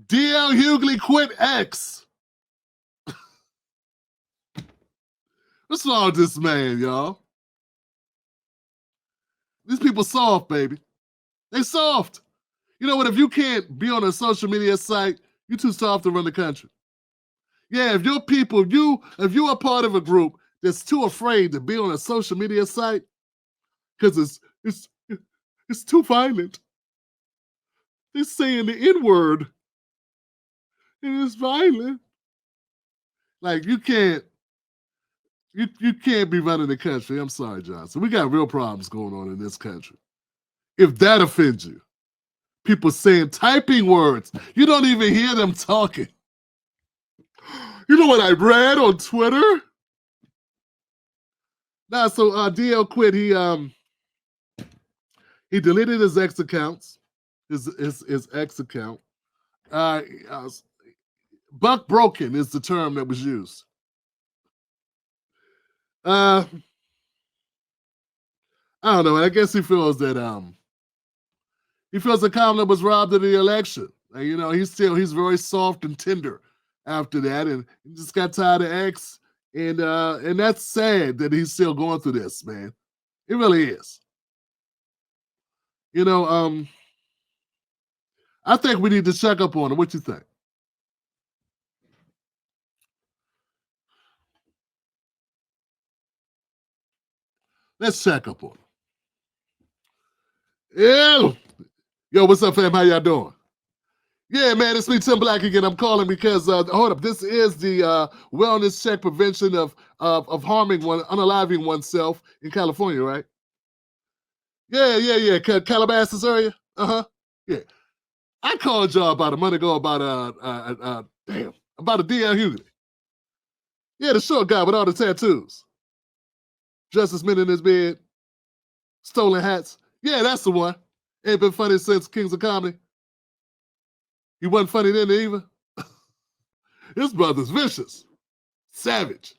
DL Hughley quit X. What's wrong with this man, y'all? These people soft, baby. They soft. You know what? If you can't be on a social media site, you're too soft to run the country. Yeah, if your people, if you are part of a group that's too afraid to be on a social media site because it's too violent. They're saying the N-word. And it's violent. Like you can't be running the country. I'm sorry, Johnson. We got real problems going on in this country. If that offends you, people saying typing words, you don't even hear them talking. You know what I read on Twitter? Nah, so DL quit. He deleted his ex accounts, his ex account. Buck broken is the term that was used. I don't know. I guess he feels that the Kamala was robbed of the election. And, you know, he's very soft and tender after that, and he just got tired of X. And that's sad that he's still going through this, man. It really is. You know, I think we need to check up on him. What you think? Let's check up on him. Yeah. Yo, what's up, fam? How y'all doing? Yeah, man, it's me, Tim Black again. I'm calling because, hold up, this is the wellness check prevention of unaliving oneself in California, right? Yeah. Calabasas area? Uh-huh. Yeah. I called y'all about a month ago about a DL Hughley. Yeah, the short guy with all the tattoos. Justice Men in his bed. Stolen hats. Yeah, that's the one. Ain't been funny since Kings of Comedy. He wasn't funny then either. His brother's vicious. Savage.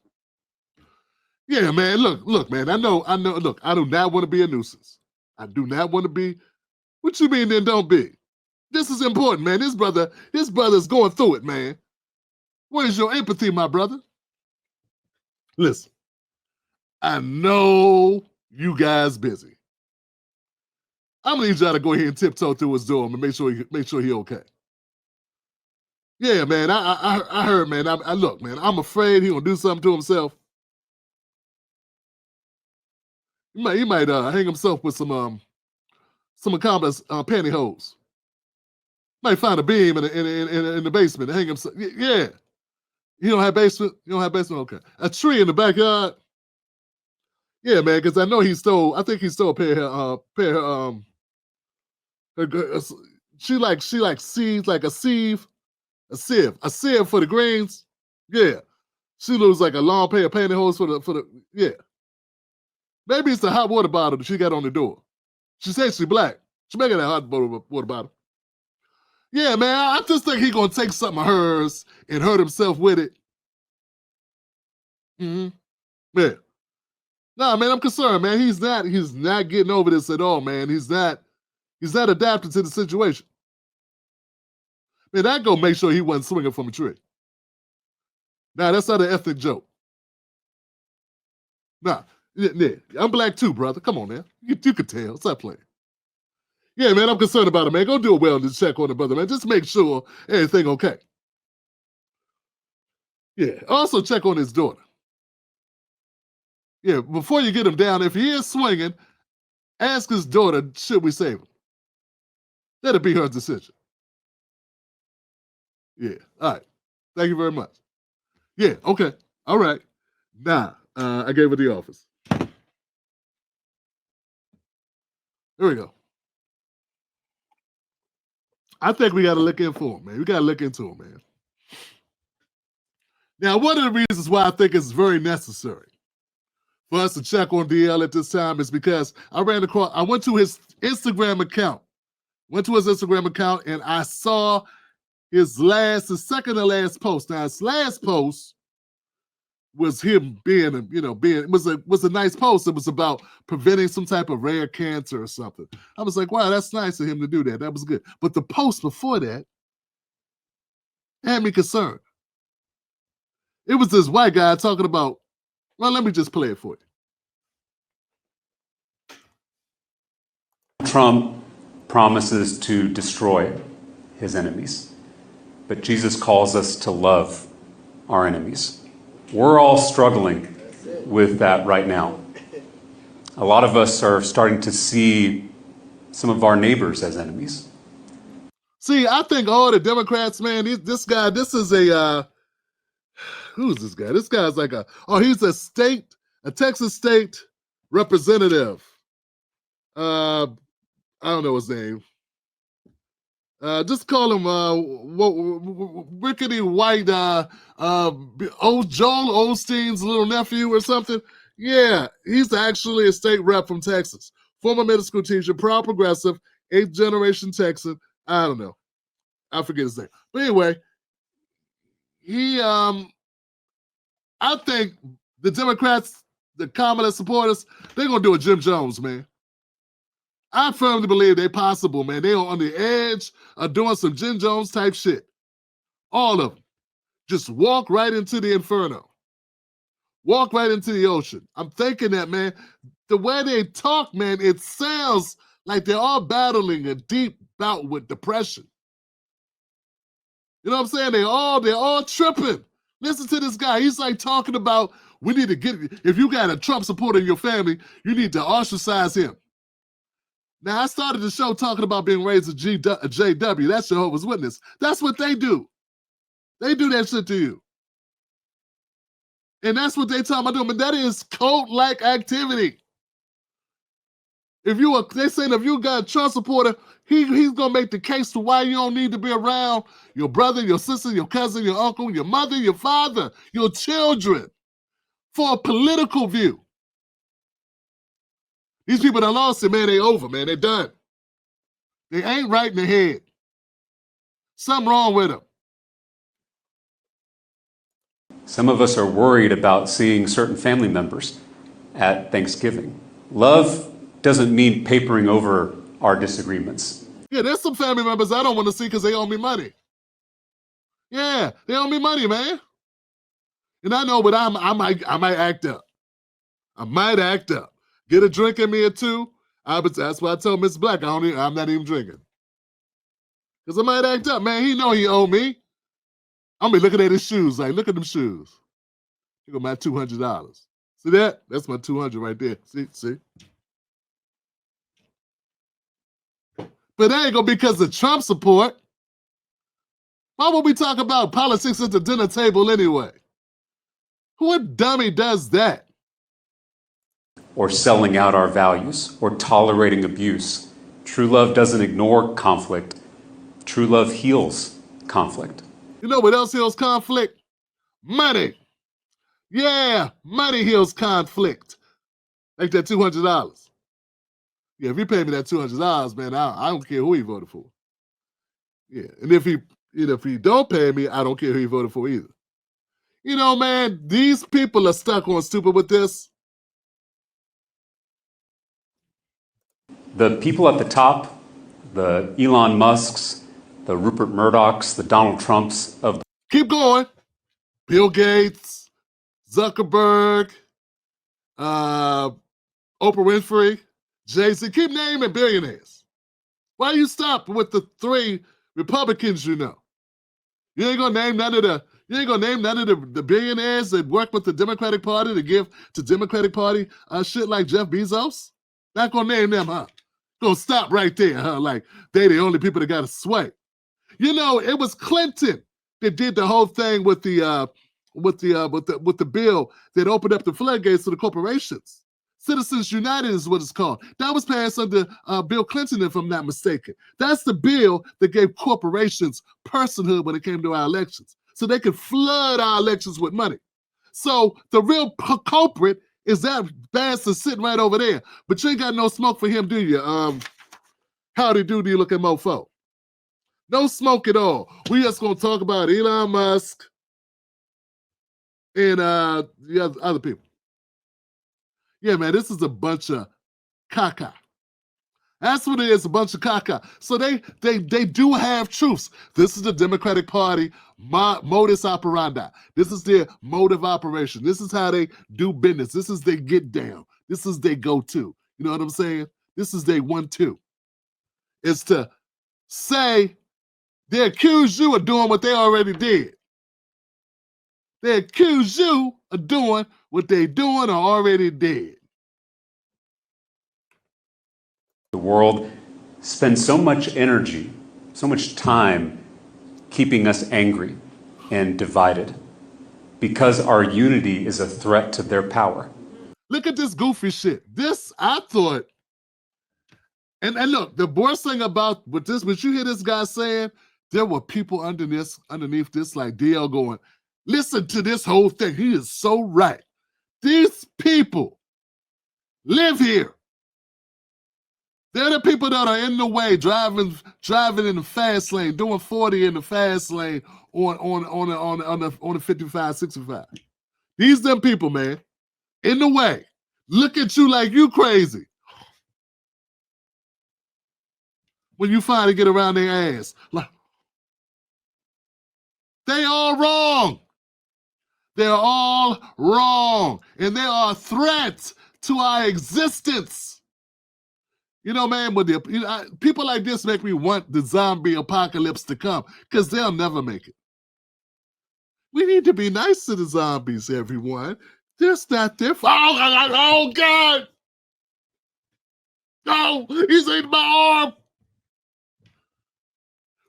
Yeah, man, look, man, I know, look, I do not want to be a nuisance. I do not want to be. What you mean then don't be? This is important, man. His brother's going through it, man. Where's your empathy, my brother? Listen, I know you guys busy. I'm gonna need y'all to go ahead and tiptoe through his door and make sure he okay. Yeah, man, I heard, man. I look, man, I'm afraid he gonna do something to himself. He might hang himself with some accomplice pantyhose. Might find a beam in the basement and hang himself. Yeah. You don't have basement? You don't have basement? Okay. A tree in the backyard? Yeah, man, because I know I think he stole a pair of she like seeds, like a sieve for the greens. Yeah. She lose like a long pair of pantyhose for the yeah. Maybe it's the hot water bottle that she got on the door. She said she's black. She making that hot water bottle. Yeah, man, I just think he gonna take something of hers and hurt himself with it. Mm-hmm. Yeah. Nah, man, I'm concerned, man. He's not getting over this at all, man. He's not adapting to the situation. Man, that gonna make sure he wasn't swinging from a tree. Nah, that's not an ethnic joke. Nah, yeah, I'm black too, brother. Come on, man. You can tell. Stop playing. Yeah, man, I'm concerned about it, man. Go do a wellness check on the brother, man. Just make sure everything okay. Yeah, also check on his daughter. Yeah, before you get him down, if he is swinging, ask his daughter, should we save him? That'll be her decision. Yeah, all right. Thank you very much. Yeah, okay. All right. Now, I gave her the office. There we go. I think we got to look in for him, man. We got to look into him, man. Now, one of the reasons why I think it's very necessary for us to check on DL at this time is because I went to his Instagram account. And I saw his second to last post. Now, his last post was him was a nice post. It was about preventing some type of rare cancer or something. I was like, wow, that's nice of him to do that. That was good. But the post before that had me concerned. It was this white guy talking about, well, let me just play it for you. Trump promises to destroy his enemies, but Jesus calls us to love our enemies. We're all struggling with that right now. A lot of us are starting to see some of our neighbors as enemies. See, I think all the Democrats, man, this guy, this is a, who's this guy? This guy's like he's a Texas state representative. I don't know his name. Just call him rickety white old Joel Osteen's little nephew or something. Yeah, he's actually a state rep from Texas. Former middle school teacher, proud progressive, 8th generation Texan. I don't know. I forget his name. But anyway, I think the Democrats, the Kamala supporters, they're going to do a Jim Jones, man. I firmly believe they're possible, man. They are on the edge of doing some Jim Jones type shit. All of them. Just walk right into the inferno. Walk right into the ocean. I'm thinking that, man. The way they talk, man, it sounds like they're all battling a deep bout with depression. You know what I'm saying? They're all tripping. Listen to this guy. He's like talking about, we need to if you got a Trump supporter in your family, you need to ostracize him. Now, I started the show talking about being raised a JW. That's Jehovah's Witness. That's what they do. They do that shit to you. And that's what they talking about doing. But that is cult-like activity. They saying if you got a Trump supporter, he's going to make the case to why you don't need to be around your brother, your sister, your cousin, your uncle, your mother, your father, your children for a political view. These people that lost it, man, they over, man. They done. They ain't right in the head. Something wrong with them. Some of us are worried about seeing certain family members at Thanksgiving. Love doesn't mean papering over our disagreements. Yeah, there's some family members I don't want to see because they owe me money. Yeah, they owe me money, man. And I know, but I might act up. I might act up. Get a drink in me or two. That's why I told Miss Black I'm not even drinking. Because I might act up, man. He know he owe me. I'm be looking at his shoes, like, look at them shoes. Here go my $200. See that? That's my 200 right there. See? But that ain't gonna be because of Trump support. Why would we talk about politics at the dinner table anyway? What dummy does that? Or selling out our values, or tolerating abuse. True love doesn't ignore conflict. True love heals conflict. You know what else heals conflict? Money. Yeah, money heals conflict. Like that $200. Yeah, if you pay me that $200, man, I don't care who he voted for. Yeah, and if he don't pay me, I don't care who he voted for either. You know, man, these people are stuck on stupid with this. The people at the top, the Elon Musks, the Rupert Murdochs, the Donald Trumps of the... Keep going. Bill Gates, Zuckerberg, Oprah Winfrey, Jay-Z. Keep naming billionaires. Why you stop with the 3 Republicans you know? You ain't gonna name none of the billionaires that work with the Democratic Party to give to Democratic Party shit like Jeff Bezos? Not gonna name them, huh? Gonna stop right there, huh? Like they the only people that got a sway. You know, it was Clinton that did the whole thing with the bill that opened up the floodgates to the corporations. Citizens United is what it's called. That was passed under Bill Clinton, if I'm not mistaken. That's the bill that gave corporations personhood when it came to our elections, so they could flood our elections with money. So the real culprit is that bastard sitting right over there. But you ain't got no smoke for him, do you? Howdy doody looking mofo. No smoke at all. We just gonna talk about Elon Musk and the other people. Yeah, man, this is a bunch of caca. That's what it is, a bunch of caca. So they do have truths. This is the Democratic Party modus operandi. This is their mode of operation. This is how they do business. This is their get down. This is their go-to. You know what I'm saying? This is their 1-2. It's to say they accuse you of doing what they already did. They accuse you of doing what they doing or already did. The world spends so much energy, so much time keeping us angry and divided because our unity is a threat to their power. Look at this goofy shit. This, I thought, and look, the worst thing about what you hear this guy saying, there were people underneath this like DL going, listen to this whole thing. He is so right. These people live here. They're the people that are in the way, driving in the fast lane, doing 40 in the fast lane on the 55, 65. These them people, man, in the way. Look at you like you crazy. When you finally get around their ass. Like, they all wrong. They're all wrong. And they are threats to our existence. You know, man, but people like this make me want the zombie apocalypse to come because they'll never make it. We need to be nice to the zombies, everyone. That's not their fault. Oh, God. No, he's eating my arm.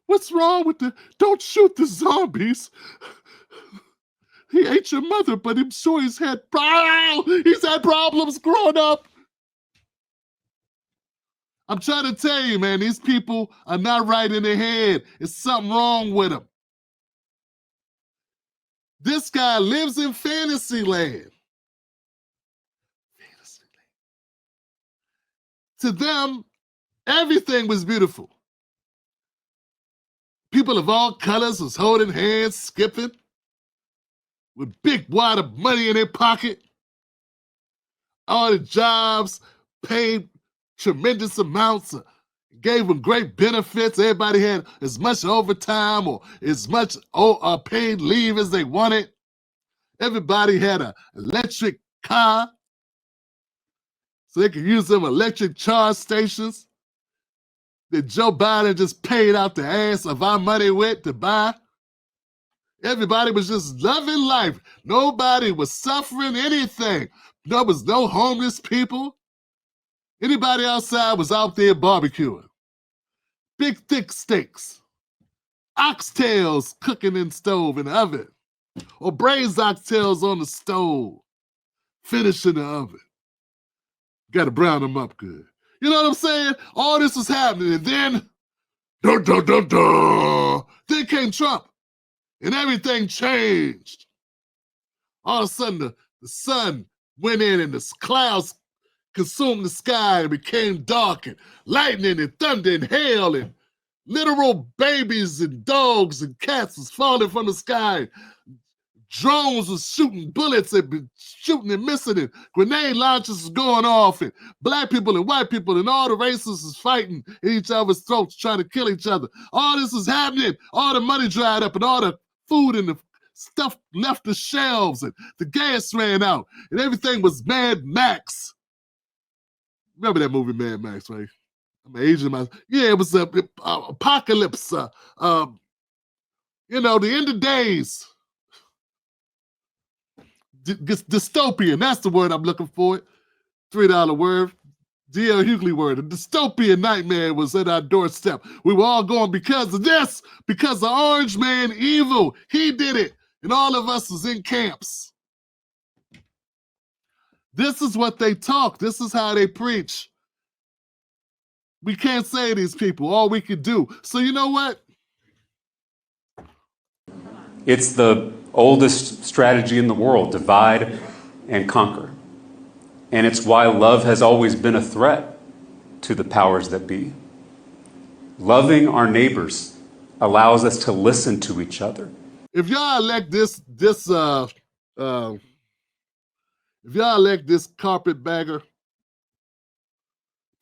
What's wrong with don't shoot the zombies. He ate your mother, but I'm sure he's had problems growing up. I'm trying to tell you, man, these people are not right in their head. There's something wrong with them. This guy lives in fantasy land. To them, everything was beautiful. People of all colors was holding hands, skipping, with big wad of money in their pocket. All the jobs paid tremendous amounts, gave them great benefits. Everybody had as much overtime or as much paid leave as they wanted. Everybody had an electric car, so they could use them electric charge stations that Joe Biden just paid out the ass of our money with to buy. Everybody was just loving life. Nobody was suffering anything. There was no homeless people. Anybody outside was out there barbecuing. Big, thick steaks. Oxtails cooking in stove in the oven. Or braised oxtails on the stove. Finish in the oven. Got to brown them up good. You know what I'm saying? All this was happening. And then, then came Trump. And everything changed. All of a sudden, the sun went in and the clouds consumed the sky and became dark, and lightning and thunder and hail and literal babies and dogs and cats was falling from the sky. Drones was shooting bullets and shooting and missing, and grenade launchers was going off, and black people and white people and all the races was fighting in each other's throats trying to kill each other. All this was happening. All the money dried up and all the food and the stuff left the shelves and the gas ran out and everything was Mad Max. Remember that movie, Mad Max, right? I'm aging myself. Yeah, it was apocalypse. You know, the end of days. Dystopian. That's the word I'm looking for. $3 word. D.L. Hughley word. A dystopian nightmare was at our doorstep. We were all going because of this, because the Orange Man evil. He did it. And all of us was in camps. This is what they talk. This is how they preach. We can't say these people. All we could do. So you know what? It's the oldest strategy in the world, divide and conquer. And it's why love has always been a threat to the powers that be. Loving our neighbors allows us to listen to each other. If y'all elect this carpetbagger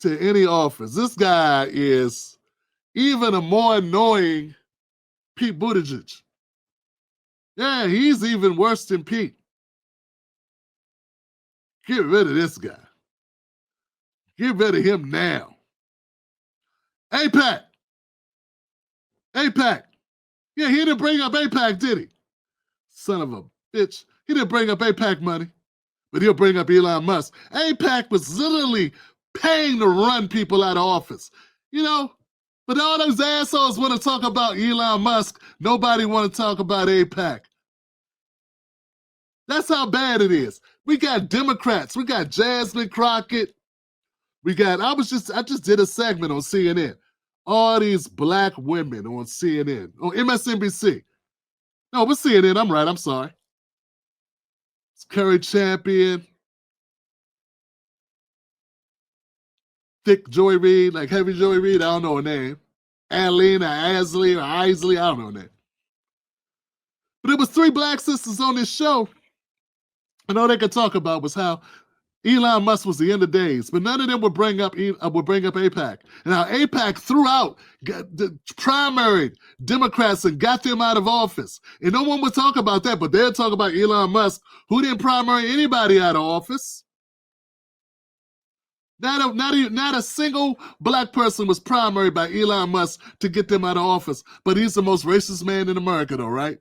to any office. This guy is even a more annoying Pete Buttigieg. Yeah, he's even worse than Pete. Get rid of this guy. Get rid of him now. AIPAC. AIPAC. Yeah, he didn't bring up AIPAC, did he? Son of a bitch. He didn't bring up AIPAC money, but he'll bring up Elon Musk. AIPAC was literally paying to run people out of office. You know, but all those assholes want to talk about Elon Musk. Nobody want to talk about AIPAC. That's how bad it is. We got Democrats. We got Jasmine Crockett. We got, I just did a segment on CNN. All these black women on CNN, on MSNBC. No, we're CNN. I'm right. I'm sorry. It's Curry Champion. Thick Joy Reid, like Heavy Joy Reid. I don't know her name. Adeline or Asley or Isley. I don't know her name. But it was 3 black sisters on this show. And all they could talk about was how Elon Musk was the end of days, but none of them would bring up AIPAC. And how AIPAC throughout primaried Democrats and got them out of office. And no one would talk about that, but they'll talk about Elon Musk, who didn't primary anybody out of office. Not a single black person was primaried by Elon Musk to get them out of office. But he's the most racist man in America, though, right?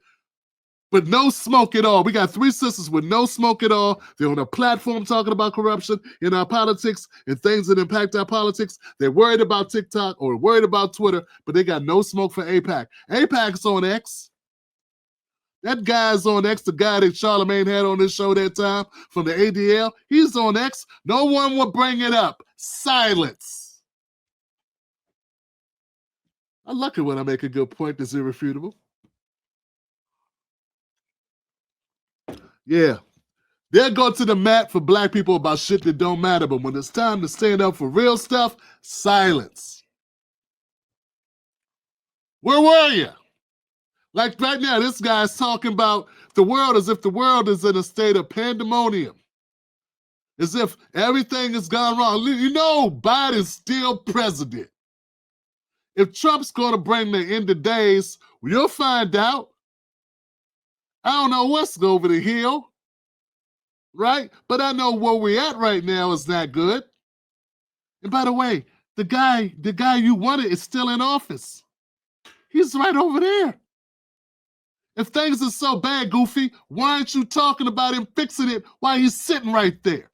But no smoke at all. We got 3 sisters with no smoke at all. They're on a platform talking about corruption in our politics and things that impact our politics. They're worried about TikTok or worried about Twitter, but they got no smoke for AIPAC. AIPAC's on X. That guy's on X, the guy that Charlamagne had on this show that time from the ADL. He's on X. No one will bring it up. Silence. I like it when I make a good point that's irrefutable. Yeah, they'll go to the mat for black people about shit that don't matter, but when it's time to stand up for real stuff, silence. Where were you? Like right now, this guy's talking about the world as if the world is in a state of pandemonium. As if everything has gone wrong. You know Biden's still president. If Trump's going to bring the end of days, you'll find out. I don't know what's over the hill, right? But I know where we're at right now is not good. And by the way, the guy you wanted is still in office. He's right over there. If things are so bad, Goofy, why aren't you talking about him fixing it while he's sitting right there?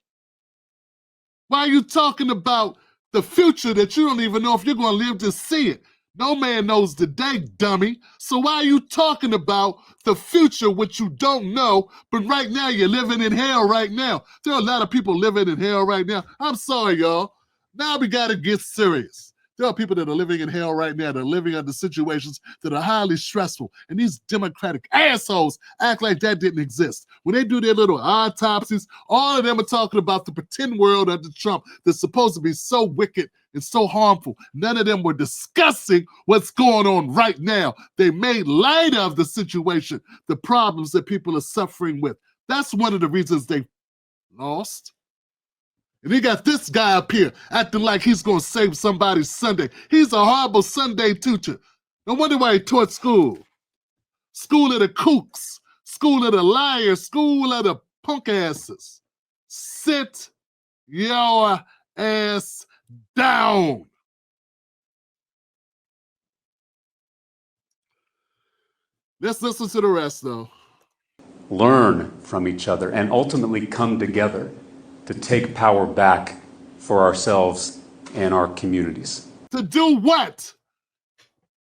Why are you talking about the future that you don't even know if you're going to live to see it? No man knows the day, dummy. So why are you talking about the future, which you don't know, but right now you're living in hell right now? There are a lot of people living in hell right now. I'm sorry, y'all. Now we got to get serious. There are people that are living in hell right now that are living under situations that are highly stressful. And these Democratic assholes act like that didn't exist. When they do their little autopsies, all of them are talking about the pretend world under Trump that's supposed to be so wicked and so harmful. None of them were discussing what's going on right now. They made light of the situation, the problems that people are suffering with. That's one of the reasons they lost. And he got this guy up here acting like he's going to save somebody's Sunday. He's a horrible Sunday teacher. No wonder why he taught school. School of the kooks. School of the liars. School of the punk asses. Sit your ass down. Let's listen to the rest, though. Learn from each other and ultimately come together to take power back for ourselves and our communities. To do what?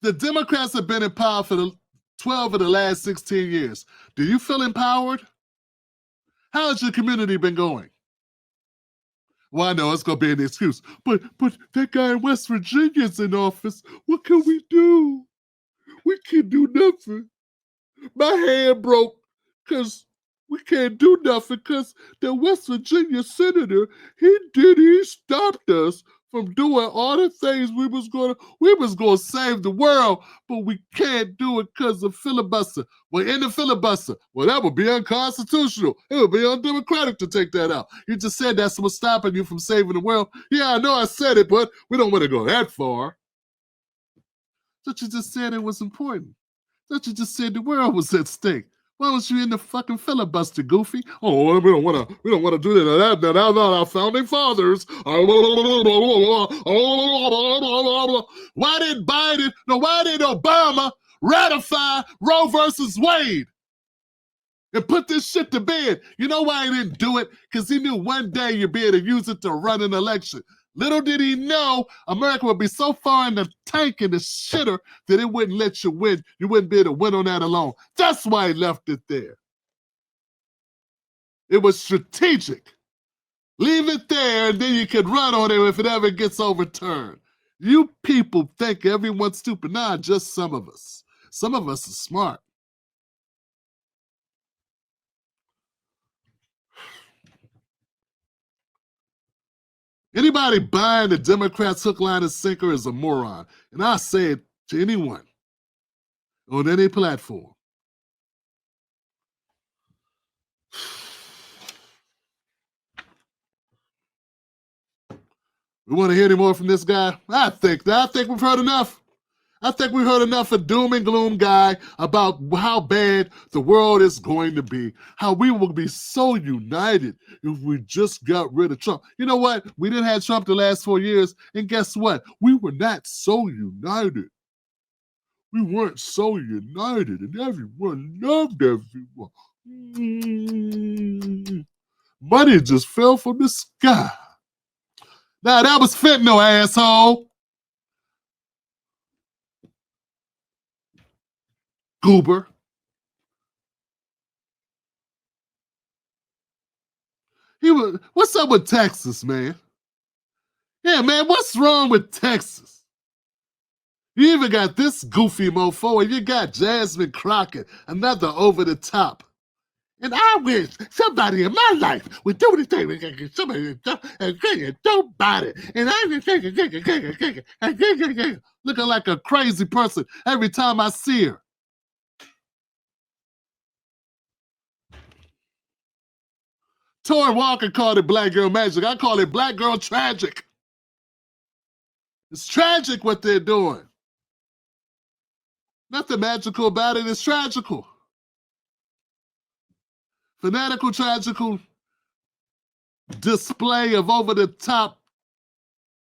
The Democrats have been in power for the 12 of the last 16 years. Do you feel empowered? How has your community been going? Well, I know it's going to be an excuse, but that guy in West Virginia's in office. What can we do? We can't do nothing. My hand broke because we can't do nothing because the West Virginia senator, he stopped us from doing all the things we was gonna save the world, but we can't do it because of filibuster. Well, in the filibuster, well, that would be unconstitutional. It would be undemocratic to take that out. You just said that's what's stopping you from saving the world. Yeah, I know I said it, but we don't want to go that far. But you just said it was important. That you just said the world was at stake. Why was you in the fucking filibuster, Goofy? Oh, we don't want to do that. That's not our founding fathers. Why did Obama ratify Roe versus Wade and put this shit to bed? You know why he didn't do it? Because he knew one day you'd be able to use it to run an election. Little did he know America would be so far in the tank and the shitter that it wouldn't let you win. You wouldn't be able to win on that alone. That's why he left it there. It was strategic. Leave it there and then you can run on it if it ever gets overturned. You people think everyone's stupid. Nah, just some of us. Some of us are smart. Anybody buying the Democrats' hook, line, and sinker is a moron. And I say it to anyone on any platform. We want to hear any more from this guy? I think we've heard enough. I think we've heard enough of doom and gloom guy about how bad the world is going to be, how we will be so united if we just got rid of Trump. You know what? We didn't have Trump the last 4 years, and guess what? We were not so united. We weren't so united, and everyone loved everyone. Money just fell from the sky. Now, that was fentanyl, asshole. Goober. What's up with Texas, man? Yeah, man, what's wrong with Texas? You even got this goofy mofo, and you got Jasmine Crockett, another over the top. And I wish somebody in my life would do the thing. Somebody don't bite it. And I looking like a crazy person every time I see her. Tori Walker called it black girl magic. I call it black girl tragic. It's tragic what they're doing. Nothing magical about it. It's tragical. Fanatical, tragical display of over-the-top